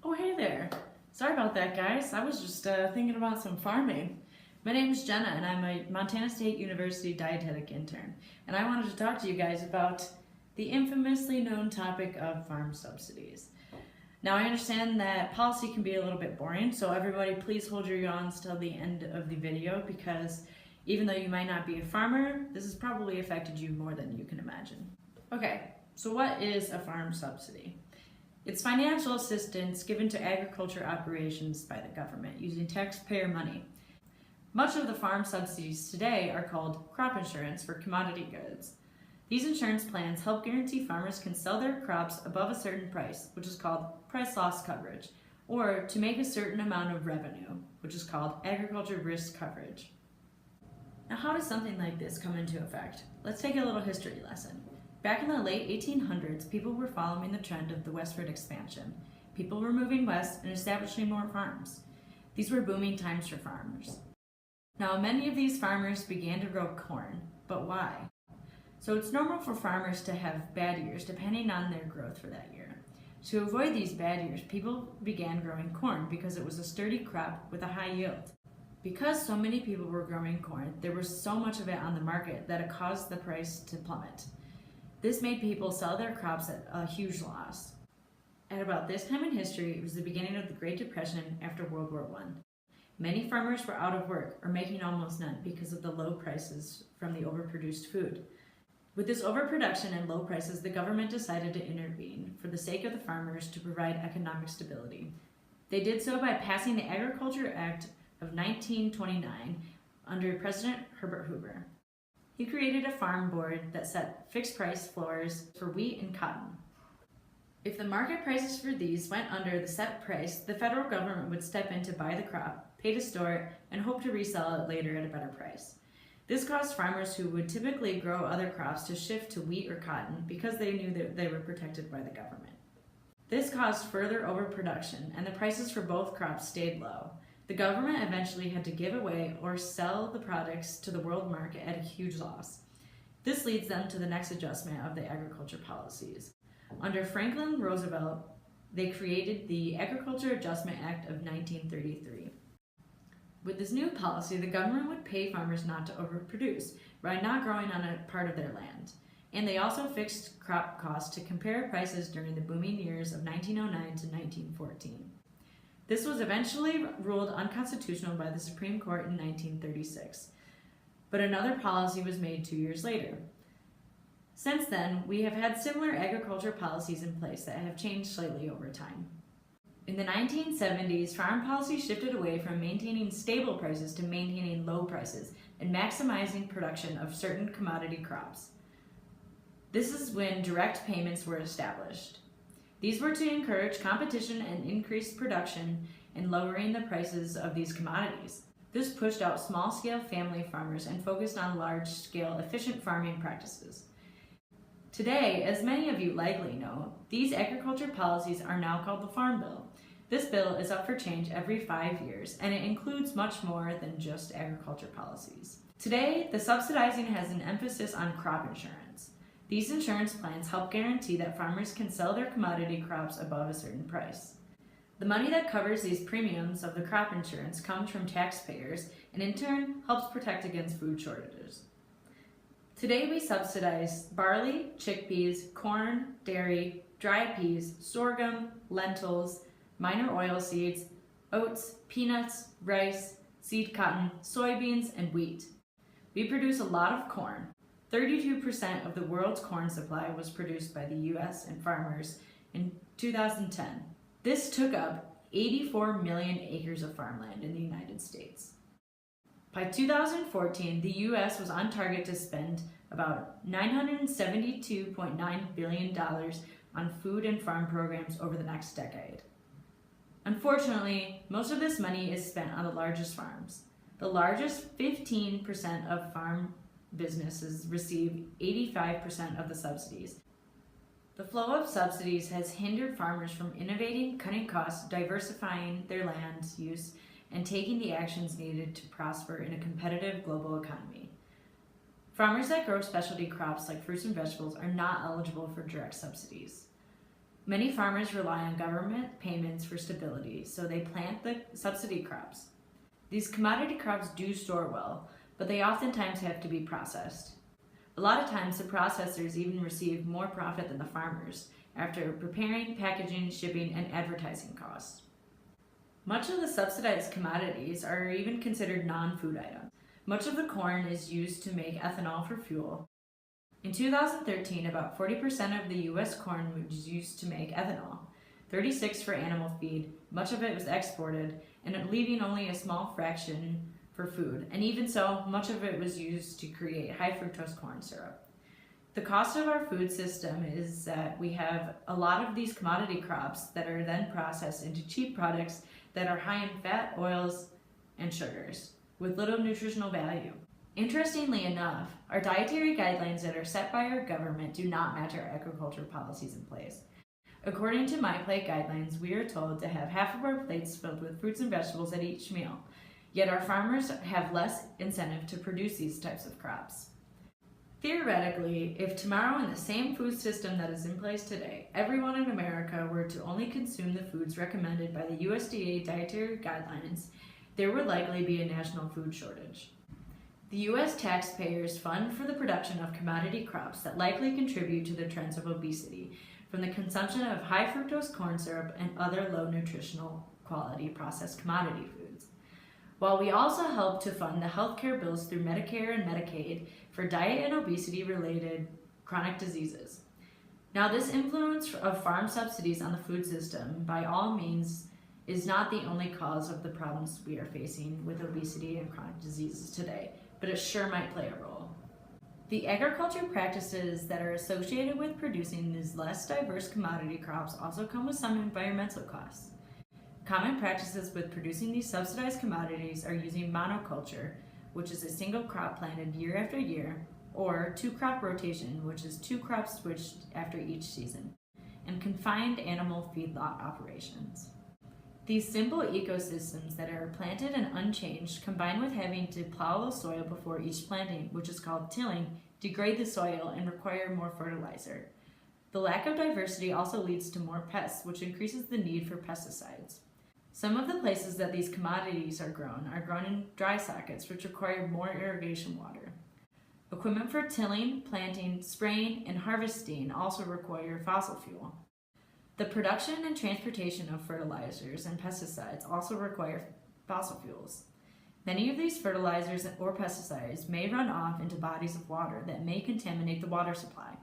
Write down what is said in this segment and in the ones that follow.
Oh, hey there. Sorry about that, guys. I was just thinking about some farming. My name is Jenna, and I'm a Montana State University dietetic intern. And I wanted to talk to you guys about the infamously known topic of farm subsidies. Now, I understand that policy can be a little bit boring, so everybody please hold your yawns till the end of the video because even though you might not be a farmer, this has probably affected you more than you can imagine. Okay, so what is a farm subsidy? It's financial assistance given to agriculture operations by the government using taxpayer money. Much of the farm subsidies today are called crop insurance for commodity goods. These insurance plans help guarantee farmers can sell their crops above a certain price, which is called price loss coverage, or to make a certain amount of revenue, which is called agriculture risk coverage. Now, how does something like this come into effect? Let's take a little history lesson. Back in the late 1800s, people were following the trend of the westward expansion. People were moving west and establishing more farms. These were booming times for farmers. Now, many of these farmers began to grow corn, but why? So it's normal for farmers to have bad years depending on their growth for that year. To avoid these bad years, people began growing corn because it was a sturdy crop with a high yield. Because so many people were growing corn, there was so much of it on the market that it caused the price to plummet. This made people sell their crops at a huge loss. At about this time in history, it was the beginning of the Great Depression after World War I. Many farmers were out of work or making almost none because of the low prices from the overproduced food. With this overproduction and low prices, the government decided to intervene for the sake of the farmers to provide economic stability. They did so by passing the Agriculture Act of 1929 under President Herbert Hoover. He created a farm board that set fixed price floors for wheat and cotton. If the market prices for these went under the set price, the federal government would step in to buy the crop, pay to store it, and hope to resell it later at a better price. This caused farmers who would typically grow other crops to shift to wheat or cotton because they knew that they were protected by the government. This caused further overproduction, and the prices for both crops stayed low. The government eventually had to give away or sell the products to the world market at a huge loss. This leads them to the next adjustment of the agriculture policies. Under Franklin Roosevelt, they created the Agriculture Adjustment Act of 1933. With this new policy, the government would pay farmers not to overproduce by not growing on a part of their land. And they also fixed crop costs to compare prices during the booming years of 1909 to 1914. This was eventually ruled unconstitutional by the Supreme Court in 1936, but another policy was made 2 years later. Since then, we have had similar agriculture policies in place that have changed slightly over time. In the 1970s, farm policy shifted away from maintaining stable prices to maintaining low prices and maximizing production of certain commodity crops. This is when direct payments were established. These were to encourage competition and increase production and lowering the prices of these commodities. This pushed out small-scale family farmers and focused on large-scale efficient farming practices. Today, as many of you likely know, these agriculture policies are now called the Farm Bill. This bill is up for change every 5 years, and it includes much more than just agriculture policies. Today, the subsidizing has an emphasis on crop insurance. These insurance plans help guarantee that farmers can sell their commodity crops above a certain price. The money that covers these premiums of the crop insurance comes from taxpayers and in turn helps protect against food shortages. Today we subsidize barley, chickpeas, corn, dairy, dried peas, sorghum, lentils, minor oilseeds, oats, peanuts, rice, seed cotton, soybeans, and wheat. We produce a lot of corn. 32% of the world's corn supply was produced by the U.S. and farmers in 2010. This took up 84 million acres of farmland in the United States. By 2014, the U.S. was on target to spend about $972.9 billion on food and farm programs over the next decade. Unfortunately, most of this money is spent on the largest farms. The largest 15% of farm businesses receive 85% of the subsidies. The flow of subsidies has hindered farmers from innovating, cutting costs, diversifying their land use, and taking the actions needed to prosper in a competitive global economy. Farmers that grow specialty crops like fruits and vegetables are not eligible for direct subsidies. Many farmers rely on government payments for stability, so they plant the subsidy crops. These commodity crops do store well, but they oftentimes have to be processed. A lot of times, the processors even receive more profit than the farmers after preparing, packaging, shipping, and advertising costs. Much of the subsidized commodities are even considered non-food items. Much of the corn is used to make ethanol for fuel. In 2013, about 40% of the U.S. corn was used to make ethanol, 36% for animal feed, much of it was exported, and leaving only a small fraction for food, and even so, much of it was used to create high fructose corn syrup. The cost of our food system is that we have a lot of these commodity crops that are then processed into cheap products that are high in fat, oils, and sugars, with little nutritional value. Interestingly enough, our dietary guidelines that are set by our government do not match our agriculture policies in place. According to My Plate guidelines, we are told to have half of our plates filled with fruits and vegetables at each meal, yet our farmers have less incentive to produce these types of crops. Theoretically, if tomorrow in the same food system that is in place today, everyone in America were to only consume the foods recommended by the USDA dietary guidelines, there would likely be a national food shortage. The U.S. taxpayers fund for the production of commodity crops that likely contribute to the trends of obesity from the consumption of high fructose corn syrup and other low nutritional quality processed commodity foods. While we also help to fund the healthcare bills through Medicare and Medicaid for diet and obesity related chronic diseases. Now, this influence of farm subsidies on the food system, by all means, is not the only cause of the problems we are facing with obesity and chronic diseases today, but it sure might play a role. The agriculture practices that are associated with producing these less diverse commodity crops also come with some environmental costs. Common practices with producing these subsidized commodities are using monoculture, which is a single crop planted year after year, or two-crop rotation, which is two crops switched after each season, and confined animal feedlot operations. These simple ecosystems that are planted and unchanged, combined with having to plow the soil before each planting, which is called tilling, degrade the soil and require more fertilizer. The lack of diversity also leads to more pests, which increases the need for pesticides. Some of the places that these commodities are grown in dry sockets, which require more irrigation water. Equipment for tilling, planting, spraying, and harvesting also require fossil fuel. The production and transportation of fertilizers and pesticides also require fossil fuels. Many of these fertilizers or pesticides may run off into bodies of water that may contaminate the water supply.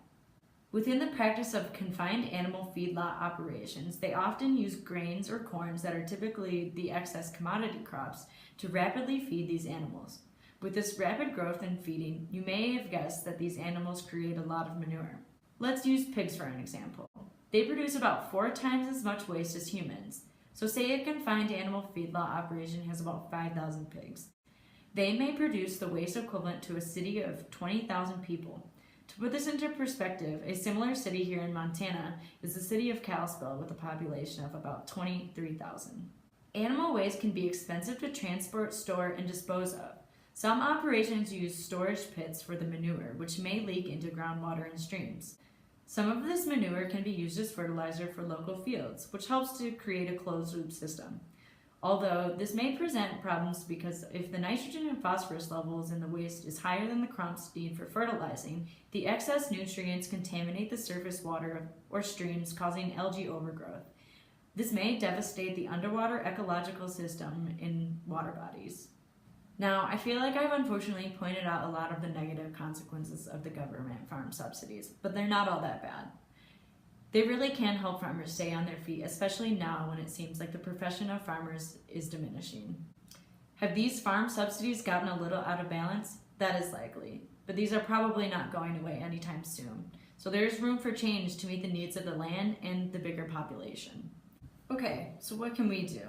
Within the practice of confined animal feedlot operations, they often use grains or corns that are typically the excess commodity crops to rapidly feed these animals. With this rapid growth and feeding, you may have guessed that these animals create a lot of manure. Let's use pigs for an example. They produce about 4 times as much waste as humans. So say a confined animal feedlot operation has about 5,000 pigs. They may produce the waste equivalent to a city of 20,000 people. To put this into perspective, a similar city here in Montana is the city of Kalispell with a population of about 23,000. Animal waste can be expensive to transport, store, and dispose of. Some operations use storage pits for the manure, which may leak into groundwater and streams. Some of this manure can be used as fertilizer for local fields, which helps to create a closed-loop system. Although this may present problems because if the nitrogen and phosphorus levels in the waste is higher than the crop's need for fertilizing, the excess nutrients contaminate the surface water or streams, causing algae overgrowth. This may devastate the underwater ecological system in water bodies. Now, I feel like I've unfortunately pointed out a lot of the negative consequences of the government farm subsidies, but they're not all that bad. They really can help farmers stay on their feet, especially now when it seems like the profession of farmers is diminishing. Have these farm subsidies gotten a little out of balance? That is likely, but these are probably not going away anytime soon. So there's room for change to meet the needs of the land and the bigger population. Okay, so what can we do?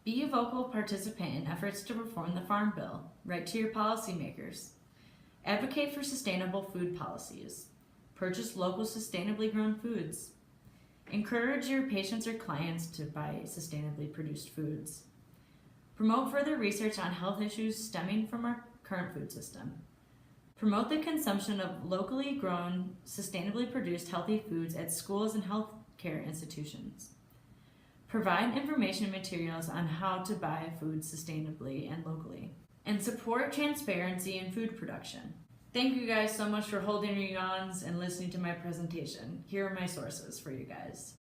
Be a vocal participant in efforts to reform the Farm Bill. Write to your policymakers. Advocate for sustainable food policies. Purchase local sustainably grown foods. Encourage your patients or clients to buy sustainably produced foods. Promote further research on health issues stemming from our current food system. Promote the consumption of locally grown, sustainably produced healthy foods at schools and health care institutions. Provide information and materials on how to buy food sustainably and locally. And support transparency in food production. Thank you guys so much for holding your yawns and listening to my presentation. Here are my sources for you guys.